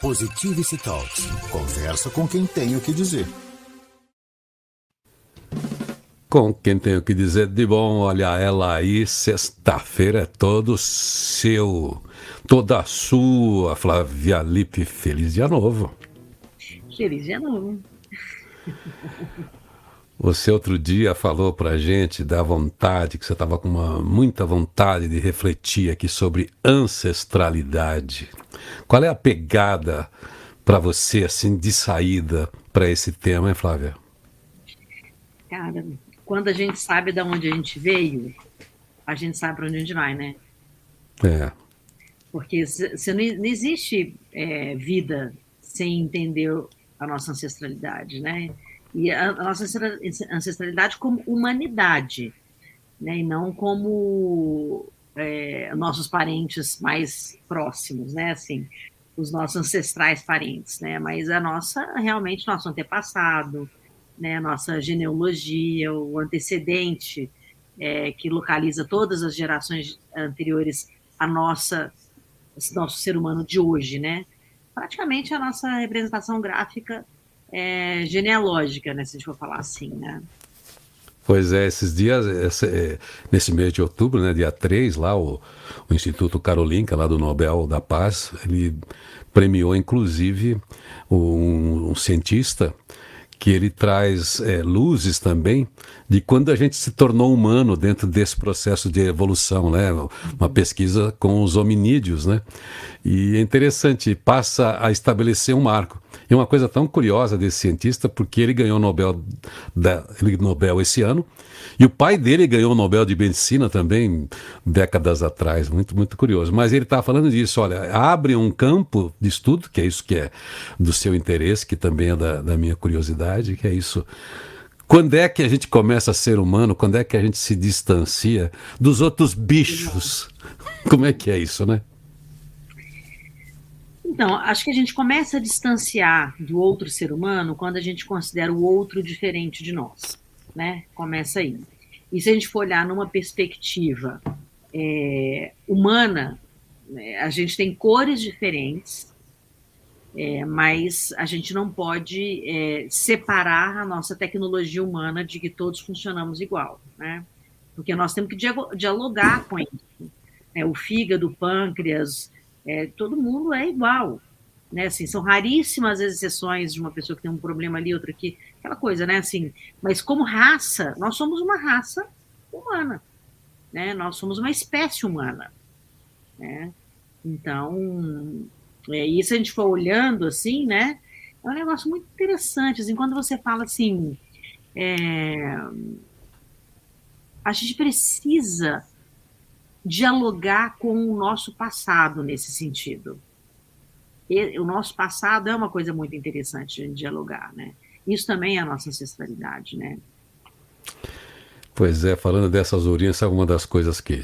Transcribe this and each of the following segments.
Positivity Talks. Conversa com quem tem o que dizer. Com quem tem o que dizer de bom, olha ela aí, sexta-feira é todo seu, toda sua, Flávia Lippe, feliz dia novo. Feliz dia novo. Você outro dia falou pra gente da vontade, que você estava com muita vontade de refletir aqui sobre ancestralidade. Qual é a pegada para você, assim, de saída para esse tema, hein, Flávia? Cara, quando a gente sabe de onde a gente veio, a gente sabe para onde a gente vai, né? É. Porque não existe vida sem entender a nossa ancestralidade, né? E a nossa ancestralidade como humanidade, né? E não como nossos parentes mais próximos, né? Assim, os nossos ancestrais parentes, né? Mas realmente, nosso antepassado, né? A nossa genealogia, o antecedente que localiza todas as gerações anteriores a nosso ser humano de hoje, né? Praticamente a nossa representação gráfica genealógica, né? Se a gente for falar assim, né? Pois é, esses dias, nesse mês de outubro, né, dia 3, lá o Instituto Karolinka, lá do Nobel da Paz, ele premiou, inclusive, um cientista que ele traz luzes também de quando a gente se tornou humano dentro desse processo de evolução, né? Uma pesquisa com os hominídeos, né? E é interessante, passa a estabelecer um marco. E uma coisa tão curiosa desse cientista, porque ele ganhou o Nobel esse ano, e o pai dele ganhou o Nobel de Medicina também, décadas atrás, muito, muito curioso. Mas ele está falando disso, olha, abre um campo de estudo, que é isso que é do seu interesse, que também é da minha curiosidade, que é isso. Quando é que a gente começa a ser humano? Quando é que a gente se distancia dos outros bichos? Como é que é isso, né? Então, acho que a gente começa a distanciar do outro ser humano quando a gente considera o outro diferente de nós, né? Começa aí. E se a gente for olhar numa perspectiva humana, né, a gente tem cores diferentes, mas a gente não pode separar a nossa tecnologia humana de que todos funcionamos igual, né? Porque nós temos que dialogar com isso. O fígado, o pâncreas, todo mundo é igual, né? Assim, são raríssimas as exceções de uma pessoa que tem um problema ali, outra aqui, aquela coisa, né? Assim, mas como raça, nós somos uma raça humana, né? Nós somos uma espécie humana, né? Então, isso a gente for olhando assim, né? É um negócio muito interessante, assim, quando você fala assim, a gente precisa dialogar com o nosso passado nesse sentido. O nosso passado é uma coisa muito interessante de dialogar, né? Isso também é a nossa ancestralidade, né? Pois é, falando dessas origens, é uma das coisas que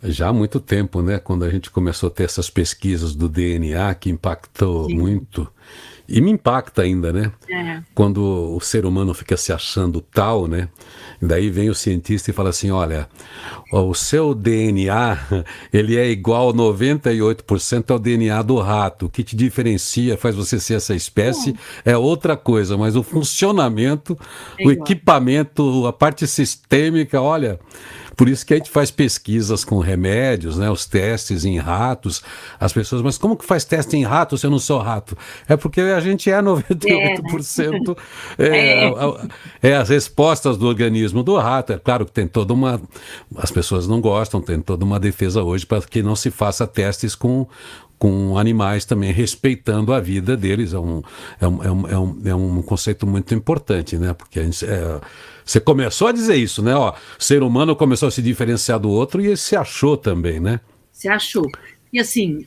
já há muito tempo, né, quando a gente começou a ter essas pesquisas do DNA que impactou Sim. muito, e me impacta ainda, né? É. Quando o ser humano fica se achando tal, né? Daí vem o cientista e fala assim, olha, o seu DNA, ele é igual 98% ao DNA do rato. O que te diferencia, faz você ser essa espécie, é outra coisa, mas o funcionamento, o igual. equipamento, a parte sistêmica, olha... Por isso que a gente faz pesquisas com remédios, né, os testes em ratos. As pessoas, mas como que faz teste em rato se eu não sou rato? É porque a gente é 98% as respostas do organismo do rato. É claro que tem toda uma... As pessoas não gostam, tem toda uma defesa hoje para que não se faça testes com animais também, respeitando a vida deles. É um conceito muito importante, né? Porque a gente... Você começou a dizer isso, né? Ó, o ser humano começou a se diferenciar do outro e ele se achou também, né? Se achou. E assim,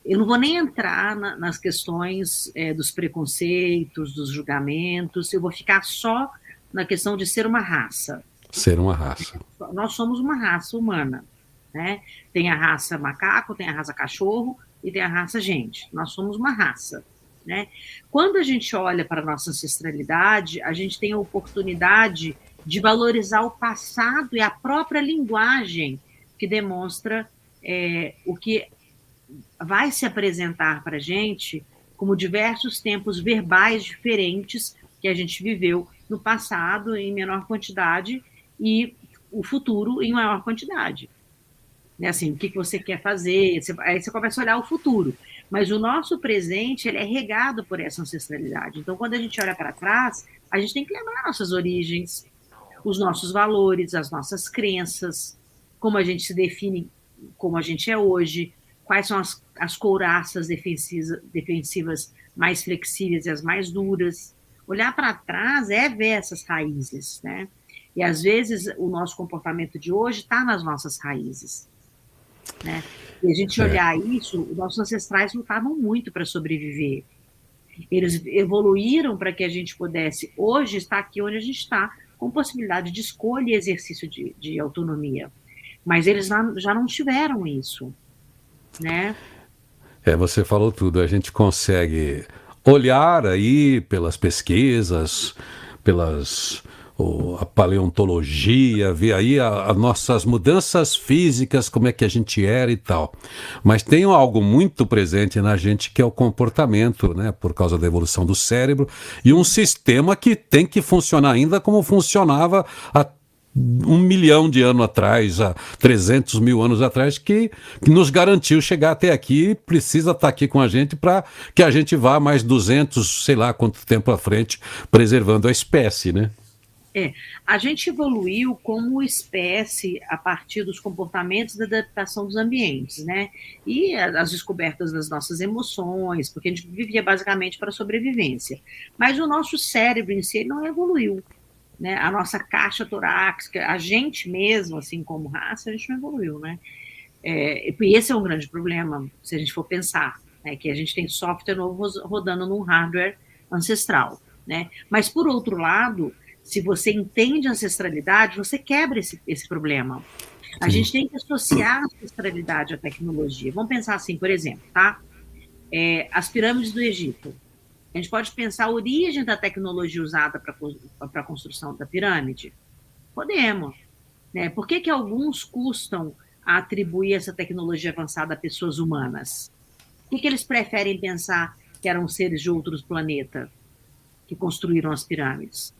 eu não vou nem entrar nas questões dos preconceitos, dos julgamentos, eu vou ficar só na questão de ser uma raça. Ser uma raça. Nós somos uma raça humana, né? Tem a raça macaco, tem a raça cachorro e tem a raça gente. Nós somos uma raça. Né? Quando a gente olha para a nossa ancestralidade, a gente tem a oportunidade de valorizar o passado e a própria linguagem que demonstra o que vai se apresentar para a gente como diversos tempos verbais diferentes que a gente viveu no passado em menor quantidade e o futuro em maior quantidade. Né? Assim, o que você quer fazer, aí você começa a olhar o futuro. Mas o nosso presente, ele é regado por essa ancestralidade. Então, quando a gente olha para trás, a gente tem que lembrar nossas origens, os nossos valores, as nossas crenças, como a gente se define, como a gente é hoje, quais são as couraças defensivas mais flexíveis e as mais duras. Olhar para trás é ver essas raízes, né? E, às vezes, o nosso comportamento de hoje está nas nossas raízes, né? E a gente olhar isso, os nossos ancestrais lutavam muito para sobreviver. Eles evoluíram para que a gente pudesse, hoje, estar aqui onde a gente está, com possibilidade de escolha e exercício de autonomia. Mas eles já não tiveram isso, né? Você falou tudo. A gente consegue olhar aí pelas pesquisas, a paleontologia, ver aí as nossas mudanças físicas, como é que a gente era e tal. Mas tem algo muito presente na gente que é o comportamento, né? Por causa da evolução do cérebro, e um sistema que tem que funcionar ainda como funcionava há 1 milhão de anos atrás, há 300 mil anos atrás, que nos garantiu chegar até aqui, precisa estar aqui com a gente para que a gente vá mais 200, sei lá quanto tempo à frente, preservando a espécie, né? A gente evoluiu como espécie a partir dos comportamentos da adaptação dos ambientes, né? E as descobertas das nossas emoções, porque a gente vivia basicamente para a sobrevivência. Mas o nosso cérebro em si ele não evoluiu, né? A nossa caixa torácica, a gente mesmo, assim como raça, a gente não evoluiu, né? E esse é um grande problema, se a gente for pensar, né? Que a gente tem software novo rodando num hardware ancestral, né? Mas, por outro lado, se você entende ancestralidade, você quebra esse problema. A gente tem que associar a ancestralidade à tecnologia. Vamos pensar assim, por exemplo, tá? As pirâmides do Egito. A gente pode pensar a origem da tecnologia usada para a construção da pirâmide? Podemos. Né? Por que alguns custam a atribuir essa tecnologia avançada a pessoas humanas? Por que eles preferem pensar que eram seres de outros planetas que construíram as pirâmides?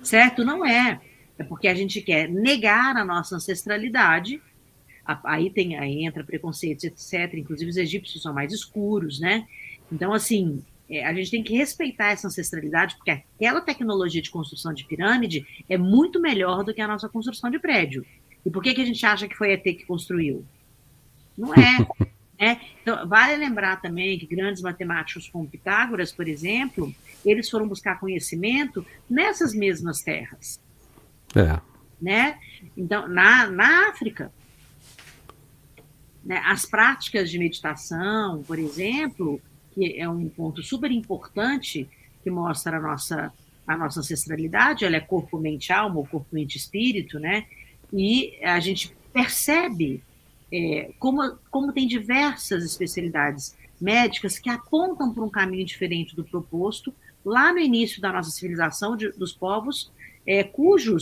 Certo? Não é. É porque a gente quer negar a nossa ancestralidade. Aí entra preconceitos, etc. Inclusive os egípcios são mais escuros, né? Então, assim, a gente tem que respeitar essa ancestralidade, porque aquela tecnologia de construção de pirâmide é muito melhor do que a nossa construção de prédio. E por que a gente acha que foi ET que construiu? Não é. Então, vale lembrar também que grandes matemáticos como Pitágoras, por exemplo, eles foram buscar conhecimento nessas mesmas terras. Né? Então, na África, né, as práticas de meditação, por exemplo, que é um ponto super importante que mostra a nossa ancestralidade, ela é corpo, mente, alma, ou corpo, mente, espírito, né? E a gente percebe como tem diversas especialidades médicas que apontam para um caminho diferente do proposto lá no início da nossa civilização, dos povos, cujo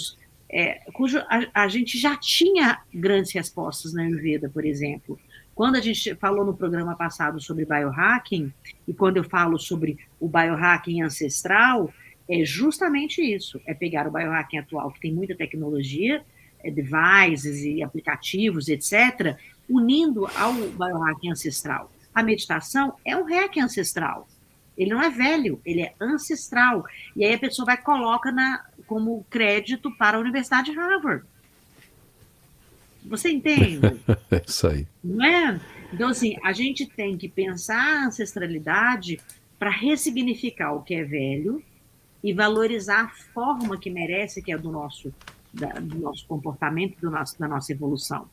a gente já tinha grandes respostas na Ayurveda, por exemplo. Quando a gente falou no programa passado sobre biohacking, e quando eu falo sobre o biohacking ancestral, é justamente isso, é pegar o biohacking atual, que tem muita tecnologia, devices e aplicativos, etc., unindo ao biohacking ancestral. A meditação é um hack ancestral. Ele não é velho, ele é ancestral. E aí a pessoa vai e coloca como crédito para a Universidade de Harvard. Você entende? É isso aí. Não é? Então, assim, a gente tem que pensar a ancestralidade para ressignificar o que é velho e valorizar a forma que merece, que é do nosso comportamento, da nossa evolução.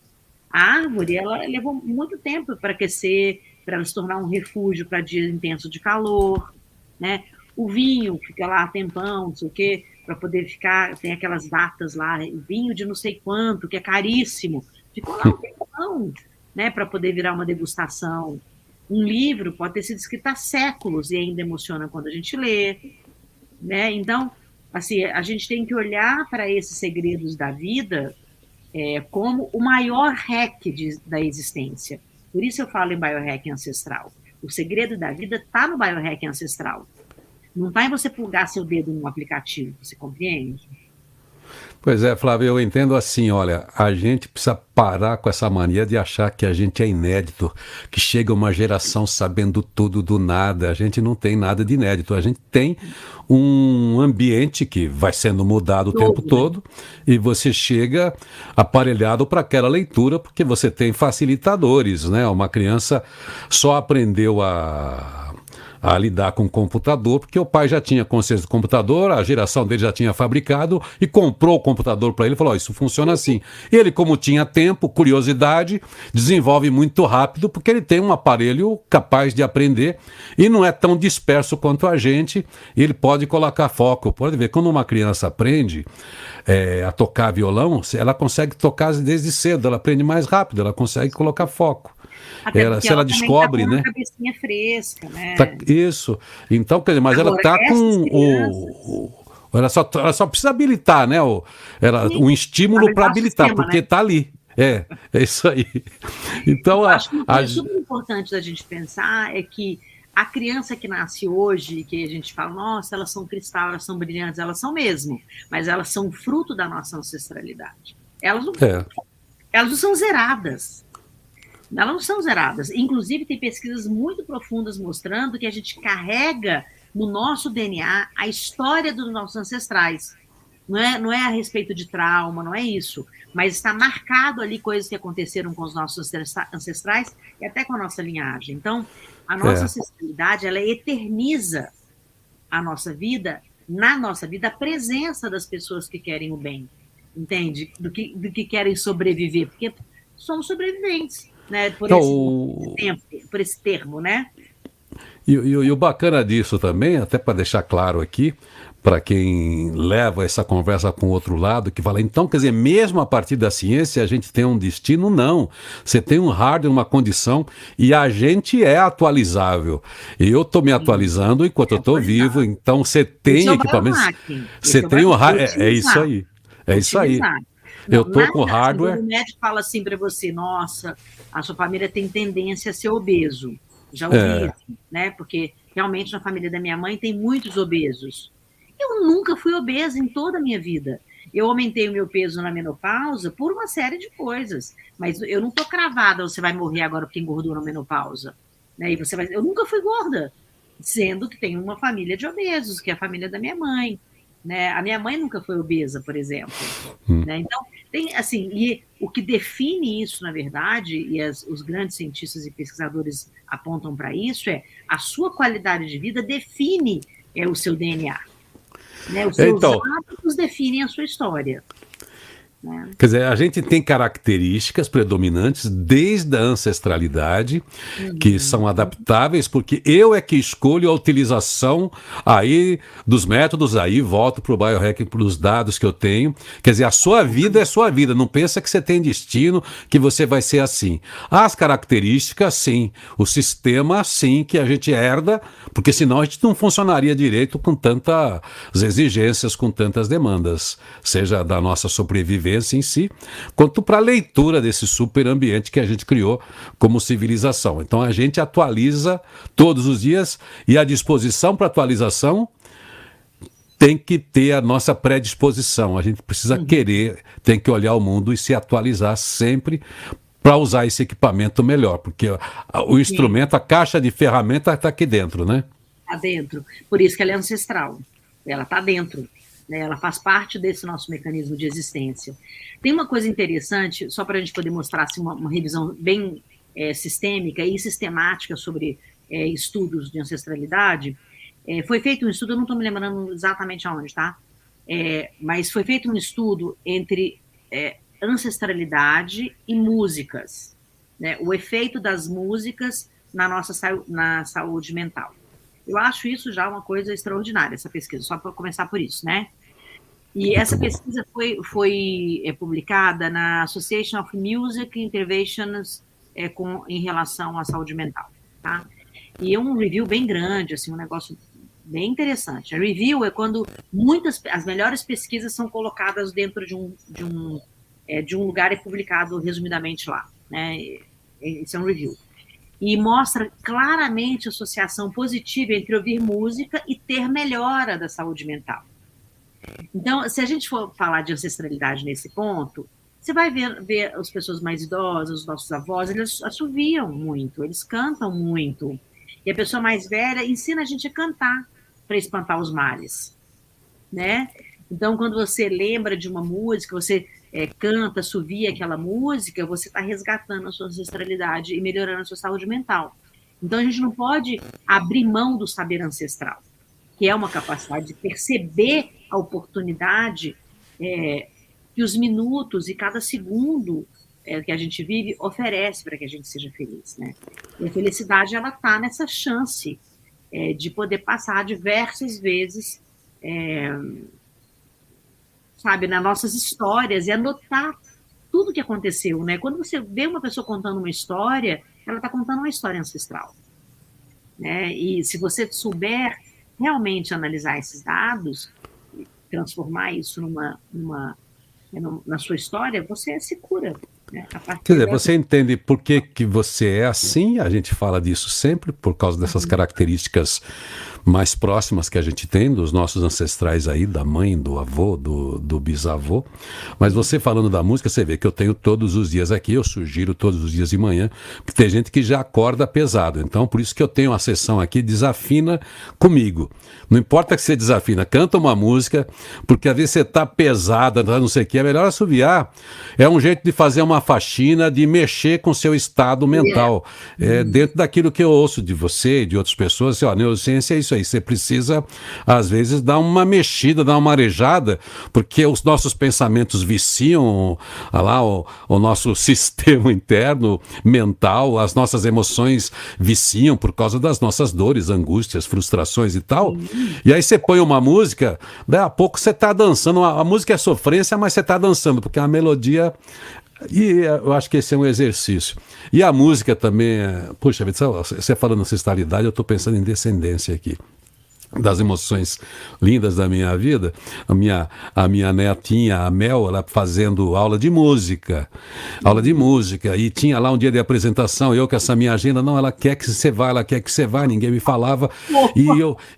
A árvore, ela levou muito tempo para crescer, para ela se tornar um refúgio para dias intensos de calor, né? O vinho fica lá tempão, não sei o quê, para poder ficar, tem aquelas datas lá, vinho de não sei quanto, que é caríssimo, ficou lá um tempão, né, para poder virar uma degustação. Um livro pode ter sido escrito há séculos e ainda emociona quando a gente lê, né? Então, assim, a gente tem que olhar para esses segredos da vida como o maior hack da existência. Por isso eu falo em biohacking ancestral. O segredo da vida está no biohacking ancestral. Não está em você plugar seu dedo num aplicativo, você compreende? Pois é, Flávio, eu entendo assim, olha, a gente precisa parar com essa mania de achar que a gente é inédito, que chega uma geração sabendo tudo do nada. A gente não tem nada de inédito, a gente tem um ambiente que vai sendo mudado o tempo Todo, né? todo e você chega aparelhado para aquela leitura porque você tem facilitadores, né? Uma criança só aprendeu a lidar com o computador, porque o pai já tinha consciência do computador, a geração dele já tinha fabricado e comprou o computador para ele e falou: oh, isso funciona assim. E ele, como tinha tempo, curiosidade, desenvolve muito rápido, porque ele tem um aparelho capaz de aprender e não é tão disperso quanto a gente, e ele pode colocar foco. Pode ver, quando uma criança aprende a tocar violão, ela consegue tocar desde cedo, ela aprende mais rápido, ela consegue colocar foco. Até porque Se ela também descobre, tá com uma né? cabecinha fresca, né? Isso. Então, quer dizer, mas ela Agora, tá essas com crianças, ela só precisa habilitar, né? Um estímulo para habilitar o habilitar, sistema, porque né? tá ali. É isso aí. Então, Eu acho que uma coisa super importante da gente pensar é que a criança que nasce hoje, que a gente fala, nossa, elas são cristal, elas são brilhantes, elas são mesmo, mas elas são fruto da nossa ancestralidade. é, Elas não são zeradas. Elas não são zeradas. Inclusive, tem pesquisas muito profundas mostrando que a gente carrega no nosso DNA a história dos nossos ancestrais. Não é a respeito de trauma, não é isso. Mas está marcado ali coisas que aconteceram com os nossos ancestrais e até com a nossa linhagem. Então, a nossa é. ancestralidade, ela eterniza a nossa vida, na nossa vida, a presença das pessoas que querem o bem. Entende? Do que querem sobreviver. Porque somos sobreviventes, né? Então, Por esse termo, né? e o bacana disso também, até para deixar claro aqui, para quem leva essa conversa para um outro lado, que fala, então, quer dizer, mesmo a partir da ciência a gente tem um destino? Não. Você tem um hardware, uma condição, e a gente é atualizável. E eu estou me atualizando enquanto eu estou vivo, então você Esse tem é o equipamentos. biohacking. Você Esse é o tem o biohacking. hardware. É isso aí. É isso aí. Utilizar. Eu Não, estou com nada, assim, quando hardware. o médico fala assim para você, nossa, a sua família tem tendência a ser obeso. Já ouvi É, isso, né? Porque realmente na família da minha mãe tem muitos obesos. Eu nunca fui obesa em toda a minha vida. Eu aumentei o meu peso na menopausa por uma série de coisas. Mas eu não estou cravada, você vai morrer agora porque engordou na menopausa. Né? Eu nunca fui gorda, sendo que tenho uma família de obesos, que é a família da minha mãe. Né? A minha mãe nunca foi obesa, por exemplo. Né? Então, tem assim, e o que define isso, na verdade, e os grandes cientistas e pesquisadores apontam para isso, é a sua qualidade de vida define o seu DNA. Né? Os seus então, hábitos definem a sua história. Né? quer dizer, a gente tem características predominantes desde a ancestralidade que são adaptáveis, porque eu é que escolho a utilização aí dos métodos, aí volto para o biohacking, para os dados que eu tenho. Quer dizer, a sua vida é sua vida, não pensa que você tem destino, que você vai ser assim. As características, sim. O sistema, sim, que a gente herda, porque senão a gente não funcionaria direito com tantas exigências, com tantas demandas, seja da nossa sobrevivência em si, quanto para a leitura desse super ambiente que a gente criou como civilização. Então a gente atualiza todos os dias e a disposição para atualização tem que ter a nossa predisposição. A gente precisa querer, tem que olhar o mundo e se atualizar sempre para usar esse equipamento melhor, porque o instrumento, a caixa de ferramenta está aqui dentro, né? Está dentro. Por isso que ela é ancestral. Ela está dentro. Né? Ela faz parte desse nosso mecanismo de existência. Tem uma coisa interessante, só para a gente poder mostrar assim, uma revisão bem sistêmica e sistemática sobre estudos de ancestralidade. Foi feito um estudo, eu não estou me lembrando exatamente aonde, tá? Mas foi feito um estudo entre ancestralidade e músicas. Né? O efeito das músicas na saúde mental. Eu acho isso já uma coisa extraordinária, essa pesquisa, só para começar por isso, né? E essa pesquisa foi publicada na Association of Music Interventions em relação à saúde mental, tá? E é um review bem grande, assim, um negócio bem interessante. A review é quando as melhores pesquisas são colocadas dentro de um lugar e publicado resumidamente lá, né? Isso é um review. E mostra claramente a associação positiva entre ouvir música e ter melhora da saúde mental. Então, se a gente for falar de ancestralidade nesse ponto, você vai ver as pessoas mais idosas, os nossos avós, eles assoviam muito, eles cantam muito. E a pessoa mais velha ensina a gente a cantar para espantar os males, né? Então, quando você lembra de uma música, você canta, assovia aquela música, você está resgatando a sua ancestralidade e melhorando a sua saúde mental. Então, a gente não pode abrir mão do saber ancestral, que é uma capacidade de perceber a oportunidade que os minutos e cada segundo que a gente vive oferece para que a gente seja feliz, né? E a felicidade, ela está nessa chance de poder passar diversas vezes, sabe, nas nossas histórias e anotar tudo o que aconteceu, né? Quando você vê uma pessoa contando uma história, ela está contando uma história ancestral, né? E se você souber realmente analisar esses dados, transformar isso na sua história, você se cura. Né? Quer dizer, você entende por que você é assim, a gente fala disso sempre, por causa dessas características mais próximas que a gente tem dos nossos ancestrais aí, da mãe, do avô, do bisavô. Mas você falando da música, você vê que eu tenho todos os dias aqui, eu sugiro todos os dias de manhã, porque tem gente que já acorda pesado. Então, por isso que eu tenho uma sessão aqui, desafina comigo. Não importa que você desafina, canta uma música, porque às vezes você está pesada, não sei o que, é melhor assoviar. É um jeito de fazer uma faxina, de mexer com o seu estado mental. Dentro daquilo que eu ouço de você e de outras pessoas, assim, ó, neurociência é isso aí. Você precisa, às vezes, dar uma mexida, dar uma arejada, porque os nossos pensamentos viciam lá, o nosso sistema interno, mental, as nossas emoções viciam por causa das nossas dores, angústias, frustrações e tal. E aí você põe uma música, daí a pouco você está dançando, a música é sofrência, mas você está dançando, porque a melodia... E eu acho que esse é um exercício. E a música também, puxa vida, você falando ancestralidade, eu estou pensando em descendência aqui. Das emoções lindas da minha vida, a minha netinha, a Mel, ela fazendo aula de música, e tinha lá um dia de apresentação, eu com essa minha agenda, não, ela quer que você vá, ninguém me falava, e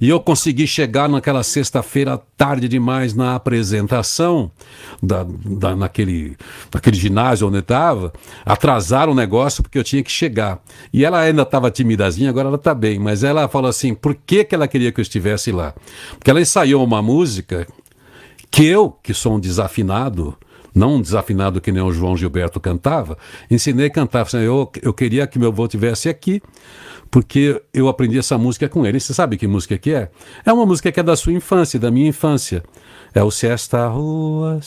eu consegui chegar naquela sexta-feira tarde demais na apresentação, naquele ginásio onde eu estava, atrasaram o negócio porque eu tinha que chegar, e ela ainda estava timidazinha, agora ela está bem, mas ela falou assim, por que ela queria que eu estivesse lá? Porque ela ensaiou uma música que eu, que sou um desafinado, não um desafinado que nem o João Gilberto cantava, ensinei a cantar. Eu queria que meu avô estivesse aqui, porque eu aprendi essa música com ele. E você sabe que música que é? É uma música que é da sua infância, da minha infância. É o Se esta rua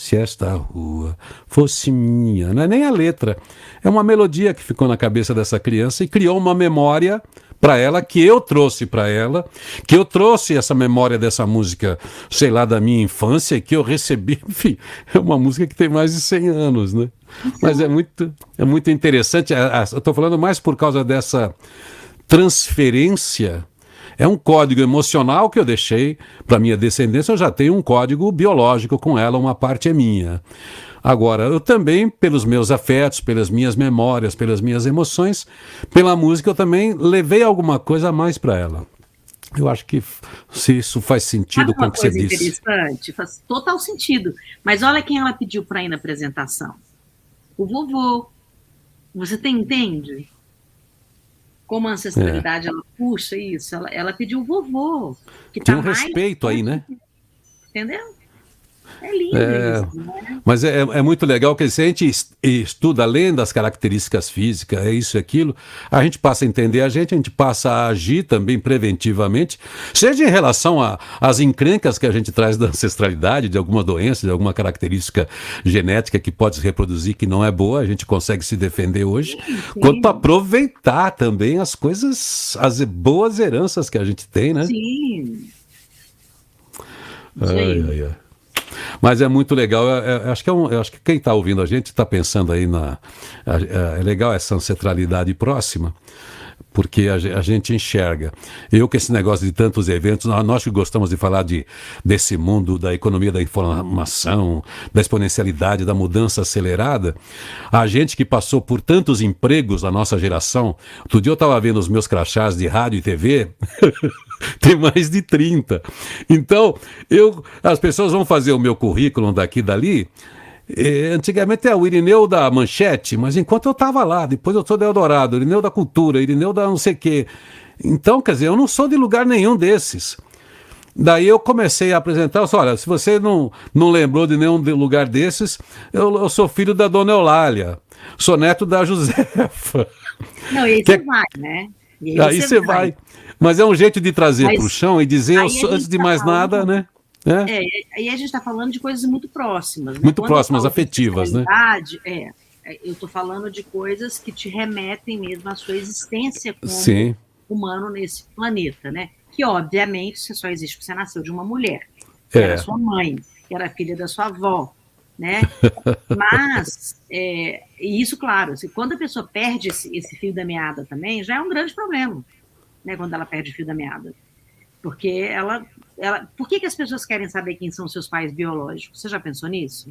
fosse minha. Não é nem a letra. É uma melodia que ficou na cabeça dessa criança e criou uma memória para ela, que eu trouxe para ela, que eu trouxe essa memória dessa música, sei lá, da minha infância, que eu recebi, enfim, é uma música que tem mais de 100 anos, né? Mas é muito interessante, eu estou falando mais por causa dessa transferência. É um código emocional que eu deixei para minha descendência, eu já tenho um código biológico com ela, uma parte é minha. Agora, eu também, pelos meus afetos, pelas minhas memórias, pelas minhas emoções, pela música, eu também levei alguma coisa a mais para ela. Eu acho que se isso faz sentido com o que você disse. Interessante, faz total sentido. Mas olha quem ela pediu para ir na apresentação. O vovô. Você entende? Como a ancestralidade ela puxa isso? Ela pediu o vovô. Que tem um respeito aí, né? Entendeu? É lindo isso, né? Mas é muito legal que se a gente estuda além das características físicas, é isso e aquilo, a gente passa a entender a gente passa a agir também preventivamente, seja em relação às encrencas que a gente traz da ancestralidade, de alguma doença, de alguma característica genética que pode se reproduzir, que não é boa, a gente consegue se defender hoje, quanto aproveitar também as coisas, as boas heranças que a gente tem, né? Sim. Ai. Mas é muito legal, eu acho que quem está ouvindo a gente está pensando aí é legal essa ancestralidade próxima. porque a gente enxerga. Eu com esse negócio de tantos eventos, nós que gostamos de falar desse mundo da economia da informação, da exponencialidade, da mudança acelerada, a gente que passou por tantos empregos na nossa geração, outro dia eu estava vendo os meus crachás de rádio e TV, tem mais de 30. Então, as pessoas vão fazer o meu currículo daqui e dali. Antigamente é o Irineu da Manchete, mas enquanto eu estava lá, depois eu sou da Eldorado, Irineu da Cultura, Irineu da não sei o quê. Então, quer dizer, eu não sou de lugar nenhum desses. Daí eu comecei a apresentar, eu disse, olha, se você não lembrou de nenhum lugar desses, eu sou filho da Dona Eulália, sou neto da Josefa. Não, e aí você vai, né? E aí você vai. Mas é um jeito de trazer para o chão e dizer, antes de mais nada, né? Aí a gente está falando de coisas muito próximas. Né? Muito próximas, afetivas, né? Eu estou falando de coisas que te remetem mesmo à sua existência como humano nesse planeta, né? Que, obviamente, você só existe porque você nasceu de uma mulher, que era sua mãe, que era filha da sua avó, né? Mas, e isso, claro, quando a pessoa perde esse fio da meada também, já é um grande problema, né? Quando ela perde o fio da meada. Porque por que as pessoas querem saber quem são seus pais biológicos? Você já pensou nisso?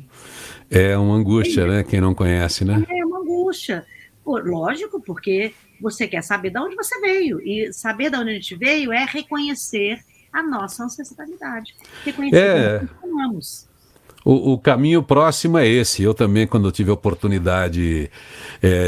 É uma angústia, né? Quem não conhece, né? É uma angústia. Pô, lógico, porque você quer saber de onde você veio. E saber de onde a gente veio é reconhecer a nossa ancestralidade. Reconhecer que nós somos. O caminho próximo é esse. Eu também, quando eu tive a oportunidade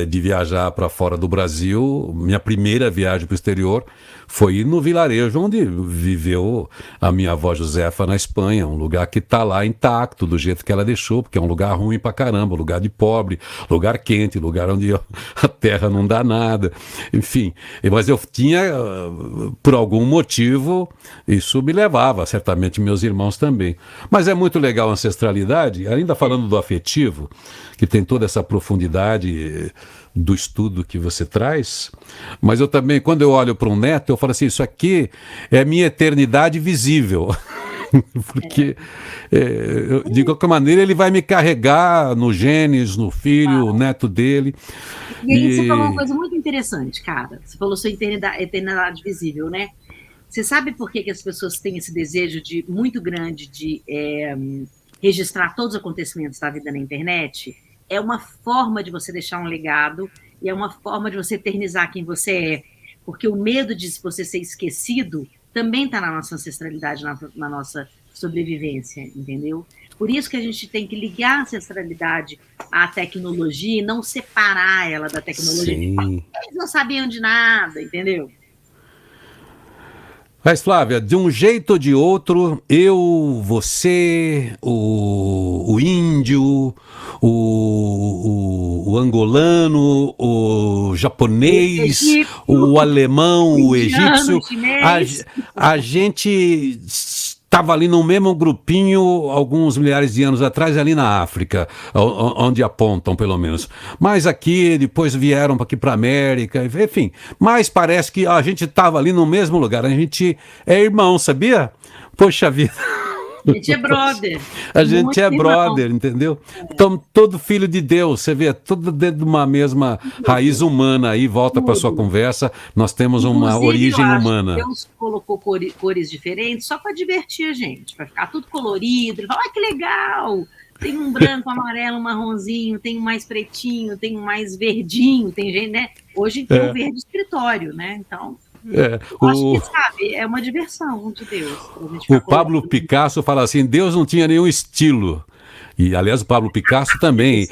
de viajar para fora do Brasil, minha primeira viagem para o exterior foi no vilarejo onde viveu a minha avó Josefa na Espanha, um lugar que está lá intacto do jeito que ela deixou, porque é um lugar ruim pra caramba, lugar de pobre, lugar quente, lugar onde a terra não dá nada, enfim. Mas eu tinha, por algum motivo, isso me levava, certamente meus irmãos também. Mas é muito legal a ancestralidade, ainda falando do afetivo, que tem toda essa profundidade do estudo que você traz, mas eu também, quando eu olho para um neto, eu falo assim, isso aqui é minha eternidade visível, porque de qualquer maneira ele vai me carregar no genes, no filho, o neto dele. E aí você falou uma coisa muito interessante, cara, você falou sua eternidade visível, né? Você sabe por que as pessoas têm esse desejo muito grande de registrar todos os acontecimentos da vida na internet? É uma forma de você deixar um legado e é uma forma de você eternizar quem você é. Porque o medo de você ser esquecido também está na nossa ancestralidade, na nossa sobrevivência, entendeu? Por isso que a gente tem que ligar a ancestralidade à tecnologia e não separar ela da tecnologia. Sim. Eles não sabiam de nada, entendeu? Mas, Flávia, de um jeito ou de outro, eu, você, o índio, o angolano, o japonês, o alemão, o egípcio, a gente estava ali no mesmo grupinho alguns milhares de anos atrás, ali na África, onde apontam, pelo menos. Mas aqui, depois vieram aqui para a América, enfim. Mas parece que a gente estava ali no mesmo lugar. A gente é irmão, sabia? Poxa vida. A gente é brother. A gente é brother, entendeu? Então, todo filho de Deus, você vê, tudo dentro de uma mesma raiz humana aí, volta para sua conversa, nós temos uma origem humana. Deus colocou cores diferentes só para divertir a gente, para ficar tudo colorido, e falar, que legal! Tem um branco, amarelo, um marronzinho, tem um mais pretinho, tem um mais verdinho, tem gente, né? Hoje tem um verde escritório, né? Então... acho que, sabe, é uma diversão de Deus. O Pablo Picasso fala assim, Deus não tinha nenhum estilo. E, aliás, o Pablo Picasso também,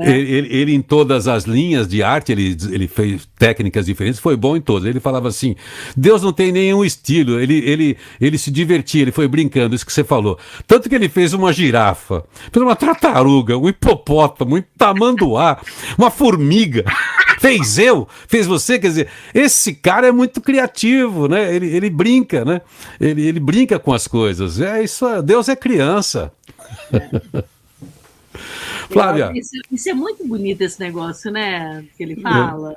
ele em todas as linhas de arte, ele fez técnicas diferentes, foi bom em todas. Ele falava assim, Deus não tem nenhum estilo, ele se divertia, ele foi brincando, isso que você falou. Tanto que ele fez uma girafa, fez uma tartaruga, um hipopótamo, um tamanduá, uma formiga. Fez você, quer dizer, esse cara é muito criativo, né? Ele brinca, né? Ele brinca com as coisas. Deus é criança. Flávia. Isso é muito bonito, esse negócio, né? Que ele fala.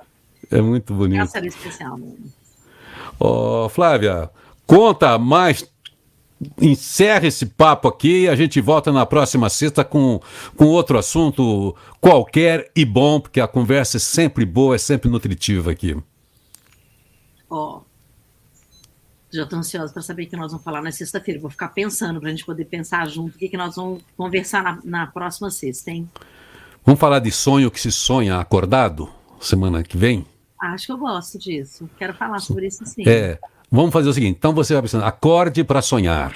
É muito bonito. Essa era especial mesmo. Flávia, conta mais. Encerra esse papo aqui e a gente volta na próxima sexta com outro assunto qualquer e bom, porque a conversa é sempre boa, é sempre nutritiva aqui. Ó, já estou ansiosa para saber o que nós vamos falar na sexta-feira. Vou ficar pensando para a gente poder pensar junto o que nós vamos conversar na próxima sexta, hein? Vamos falar de sonho que se sonha acordado semana que vem? Acho que eu gosto disso. Quero falar sobre isso sim. Vamos fazer o seguinte, então você vai pensando, acorde para sonhar.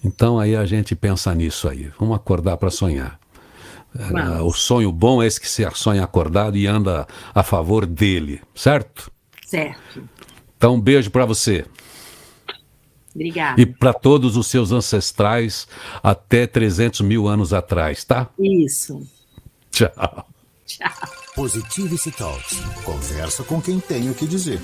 Então aí a gente pensa nisso aí, vamos acordar para sonhar. O sonho bom é esse que se sonha acordado e anda a favor dele, certo? Certo. Então um beijo para você. Obrigada. E para todos os seus ancestrais até 300 mil anos atrás, tá? Isso. Tchau. Tchau. Positivity Talks. Conversa com quem tem o que dizer.